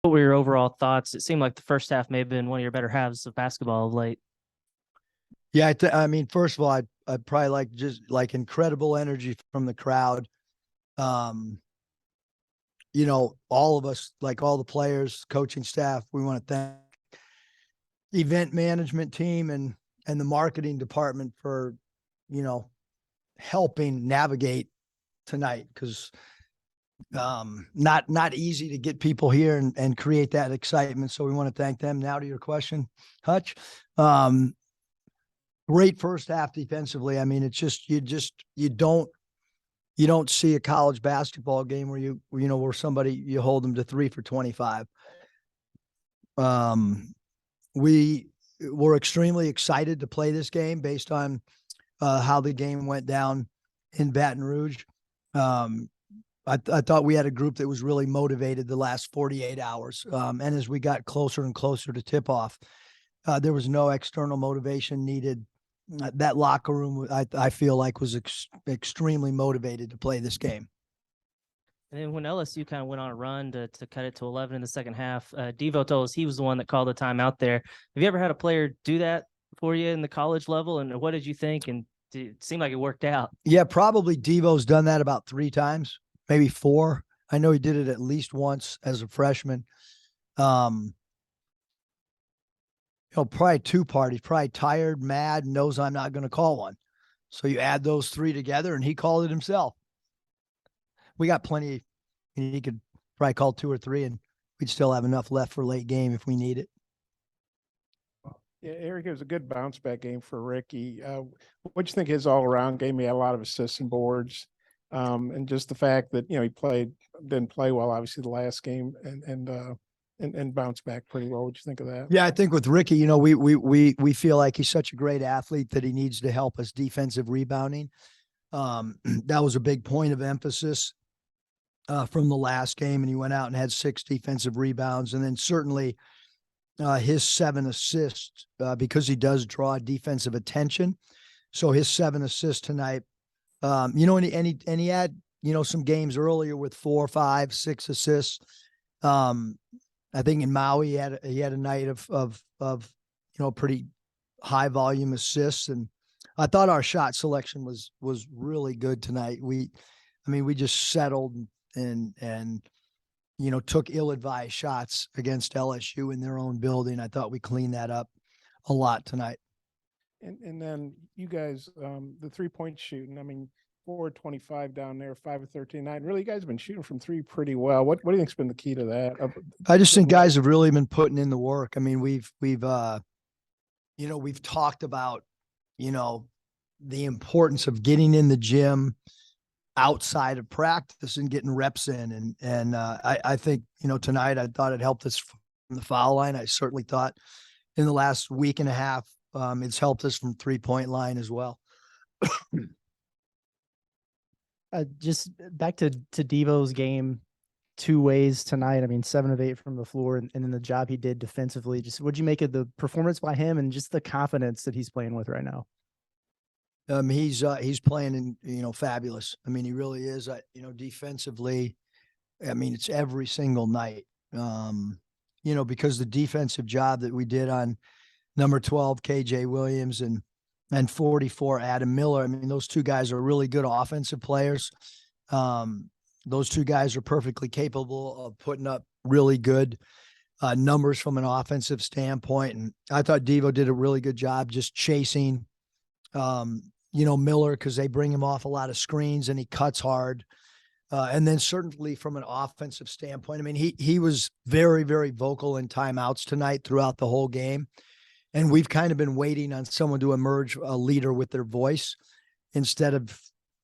What were your overall thoughts? It seemed like the first half may have been one of your better halves of basketball of late. Yeah, I mean, first of all, I'd probably like just like incredible energy from the crowd. Um, all of us, like all the players, coaching staff, we want to thank the event management team and the marketing department for, you know, helping navigate tonight because not easy to get people here and create that excitement. So we want to thank them. Now to your question, Hutch. Great first half defensively. I mean, it's just you don't see a college basketball game where somebody you hold them to 3 for 25. We were extremely excited to play this game based on how the game went down in Baton Rouge. I thought we had a group that was really motivated the last 48 hours. And as we got closer and closer to tip off, there was no external motivation needed. That locker room, I feel like, was extremely motivated to play this game. And then when LSU kind of went on a run to cut it to 11 in the second half, Devo told us he was the one that called the timeout there. Have you ever had a player do that for you in the college level? And what did you think? And it seemed like it worked out. Yeah, probably Devo's done that about 3 times, maybe 4. I know he did it at least once as a freshman. Probably 2 parties, probably tired, mad, knows I'm not going to call one. So you add those 3 together and he called it himself. We got plenty. He could probably call 2 or 3 and we'd still have enough left for late game if we need it. Yeah, Eric, it was a good bounce back game for Ricky. What do you think his all around game? He had a lot of assists and boards. And just the fact that, he didn't play well, obviously the last game and bounced back pretty well. What do you think of that? Yeah, I think with Ricky, we feel like he's such a great athlete that he needs to help us defensive rebounding. That was a big point of emphasis from the last game, and he went out and had 6 defensive rebounds, and then certainly his 7 assists because he does draw defensive attention. So his 7 assists tonight, and he had some games earlier with 4, 5, 6 assists. I think in Maui he had a night of pretty high volume assists, and I thought our shot selection was really good tonight. We just settled and took ill-advised shots against LSU in their own building. I thought we cleaned that up a lot tonight. And then you guys, the 3-point shooting, 4-25 down there, 5 of 13, 9. Really, you guys have been shooting from 3 pretty well. What do you think's been the key to that? I just think guys have really been putting in the work. I mean, we've talked about, the importance of getting in the gym outside of practice and getting reps in. And I think, tonight I thought it helped us from the foul line. I certainly thought in the last week and a half, it's helped us from 3-point line as well. Just back to Devo's game, 2 ways tonight. 7 of 8 from the floor, and then the job he did defensively. Just what'd you make of the performance by him and just the confidence that he's playing with right now? He's playing fabulous. He really is. Defensively, it's every single night. Because the defensive job that we did on number 12 KJ Williams and 44 Adam Miller. Those 2 guys are really good offensive players. Those 2 guys are perfectly capable of putting up really good numbers from an offensive standpoint. And I thought Devo did a really good job just chasing, Miller, because they bring him off a lot of screens and he cuts hard. And then certainly from an offensive standpoint, he was very, very vocal in timeouts tonight throughout the whole game. And we've kind of been waiting on someone to emerge a leader with their voice instead of,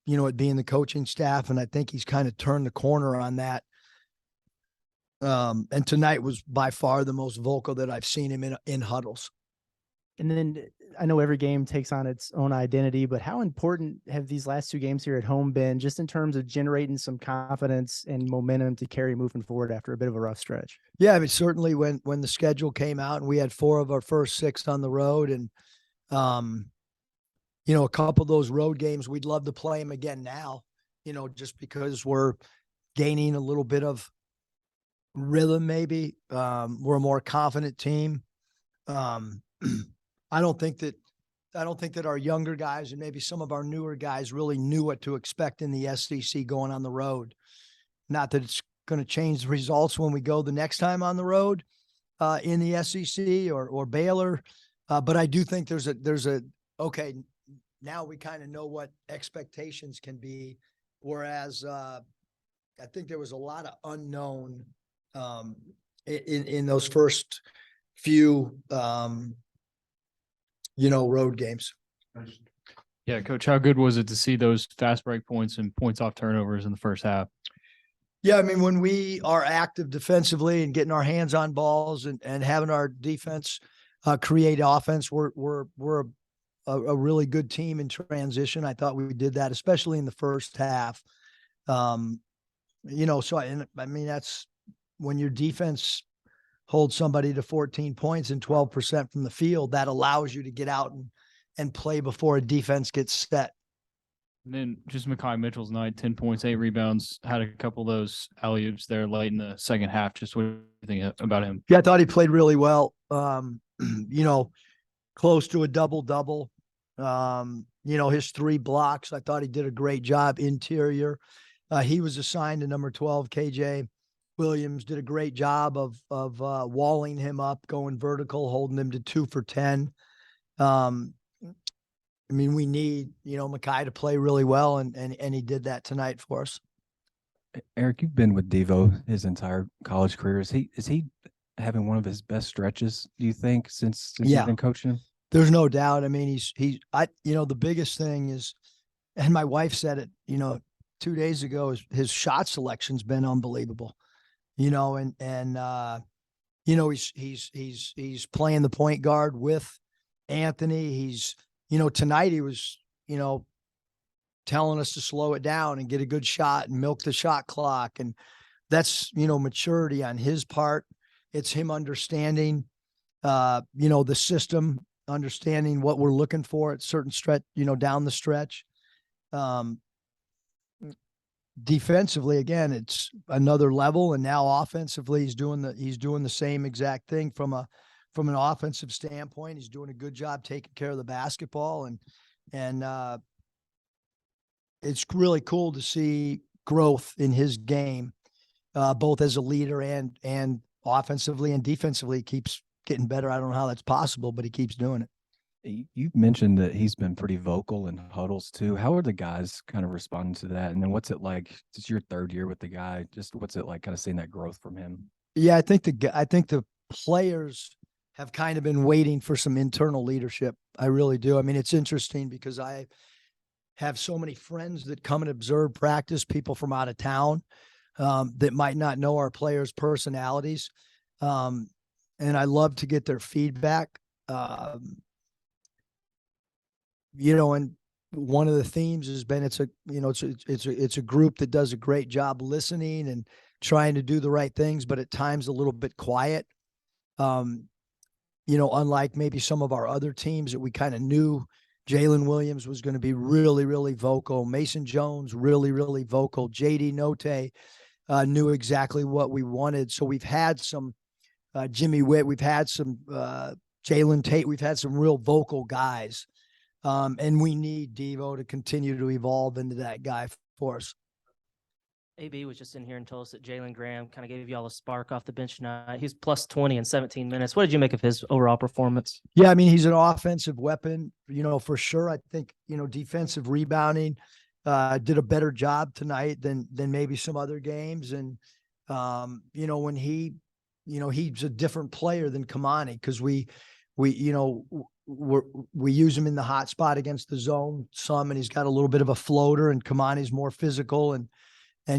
it being the coaching staff. And I think he's kind of turned the corner on that. And tonight was by far the most vocal that I've seen him in huddles. And then I know every game takes on its own identity, but how important have these last 2 games here at home been just in terms of generating some confidence and momentum to carry moving forward after a bit of a rough stretch? Yeah, certainly when the schedule came out and we had 4 of our first 6 on the road, and a couple of those road games, we'd love to play them again now, just because we're gaining a little bit of rhythm, maybe. We're a more confident team. I don't think that our younger guys and maybe some of our newer guys really knew what to expect in the SEC going on the road. Not that it's going to change the results when we go the next time on the road in the SEC or Baylor. But I do think there's a okay, now we kind of know what expectations can be. Whereas I think there was a lot of unknown in those first few road games. Yeah, Coach, how good was it to see those fast break points and points off turnovers in the first half? Yeah, I mean, when we are active defensively and getting our hands on balls and having our defense create offense, we're a really good team in transition. I thought we did that, especially in the first half. So I mean, that's when your defense holds somebody to 14 points and 12% from the field, that allows you to get out and play before a defense gets set. And then just Mekhi Mitchell's night, 10 points, 8 rebounds, had a couple of those alley-oops there late in the second half. Just what do you think about him? Yeah, I thought he played really well. Close to a double-double. His 3 blocks, I thought he did a great job interior. He was assigned to number 12, KJ Williams, did a great job of walling him up, going vertical, holding him to 2 for 10. I mean, we need, Mekhi to play really well, and he did that tonight for us. Eric, you've been with Devo his entire college career. Is he having one of his best stretches, do you think, since Yeah. you've been coaching him? There's no doubt. I mean, the biggest thing is, and my wife said it, 2 days ago, is his shot selection's been unbelievable. He's playing the point guard with Anthony. He's, tonight he was, telling us to slow it down and get a good shot and milk the shot clock. And that's, maturity on his part. It's him understanding, the system, understanding what we're looking for at certain stretch, down the stretch. Defensively, again, it's another level. And now offensively, he's doing the same exact thing from an offensive standpoint. He's doing a good job taking care of the basketball, and it's really cool to see growth in his game, both as a leader and offensively and defensively. He keeps getting better. I don't know how that's possible, but he keeps doing it. You've mentioned that he's been pretty vocal in huddles too. How are the guys kind of responding to that? And then what's it like? It's your 3rd year with the guy. Just what's it like kind of seeing that growth from him? Yeah, I think the players have kind of been waiting for some internal leadership. I really do. I mean, it's interesting because I have so many friends that come and observe practice, people from out of town that might not know our players' personalities. And I love to get their feedback. And one of the themes has been it's a group that does a great job listening and trying to do the right things, but at times a little bit quiet. Unlike maybe some of our other teams that we kind of knew, Jalen Williams was going to be really, really vocal. Mason Jones, really, really vocal. JD Note knew exactly what we wanted. So we've had some Jimmy Witt, we've had some Jalen Tate, we've had some real vocal guys. And we need Devo to continue to evolve into that guy for us. AB was just in here and told us that Jalen Graham kind of gave you all a spark off the bench tonight. He's plus 20 in 17 minutes. What did you make of his overall performance? Yeah, I mean, he's an offensive weapon, for sure. I think, defensive rebounding did a better job tonight than maybe some other games. And, when he's a different player than Kamani, because we use him in the hot spot against the zone some, and he's got a little bit of a floater, and Kamani's more physical and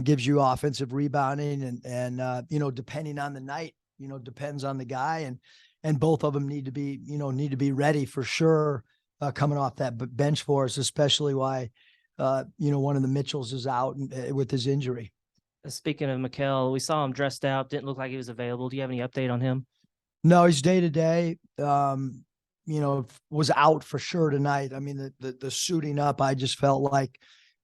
gives you offensive rebounding and depending on the night, depends on the guy, and both of them need to be ready for sure coming off that bench for us, especially why one of the Mitchells is out with his injury. Speaking of Mikal, we saw him dressed out, didn't look like he was available. Do you have any update on him? No, he's day to day. Was out for sure tonight. I mean, the suiting up, I just felt like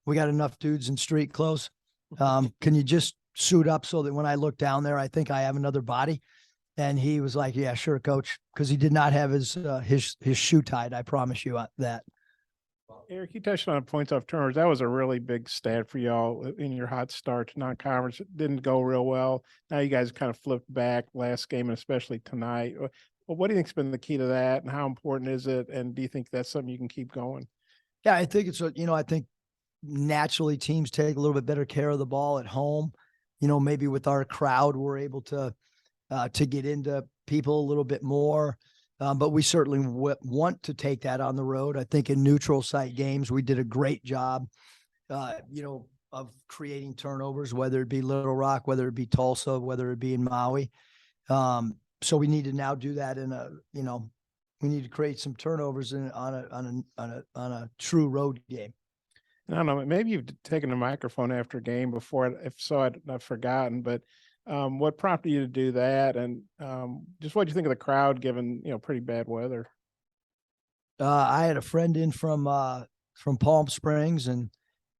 we got enough dudes in street clothes. Can you just suit up so that when I look down there, I think I have another body. And he was like, yeah, sure, coach. Cause he did not have his shoe tied. I promise you that. Eric, you touched on points off turnovers. That was a really big stat for y'all in your hot start to non-conference. It didn't go real well. Now you guys kind of flipped back last game and especially tonight. Well, what do you think's been the key to that, and how important is it? And do you think that's something you can keep going? Yeah, I think I think naturally teams take a little bit better care of the ball at home. Maybe with our crowd, we're able to get into people a little bit more. But we certainly want to take that on the road. I think in neutral site games, we did a great job, of creating turnovers, whether it be Little Rock, whether it be Tulsa, whether it be in Maui. So we need to now do that we need to create some turnovers on a true road game. I don't know. Maybe you've taken a microphone after a game before. If so, I've forgotten. But what prompted you to do that? And just what do you think of the crowd given, pretty bad weather? I had a friend in from Palm Springs and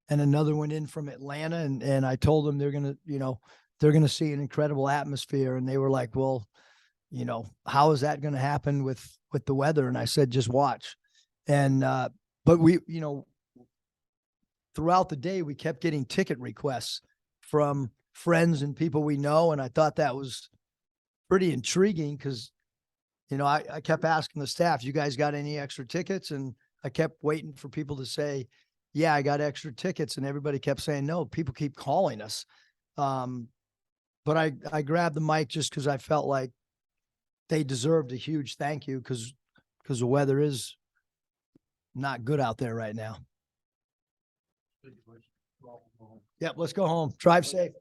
another one in from Atlanta. And I told them they're going to see an incredible atmosphere. And they were like, well, how is that going to happen with the weather? And I said, just watch. And, but we, throughout the day, we kept getting ticket requests from friends and people we know. And I thought that was pretty intriguing because, I kept asking the staff, you guys got any extra tickets? And I kept waiting for people to say, yeah, I got extra tickets. And everybody kept saying, no, people keep calling us. But I grabbed the mic just because I felt like they deserved a huge thank you because the weather is not good out there right now. Yep, let's go home. Drive safe.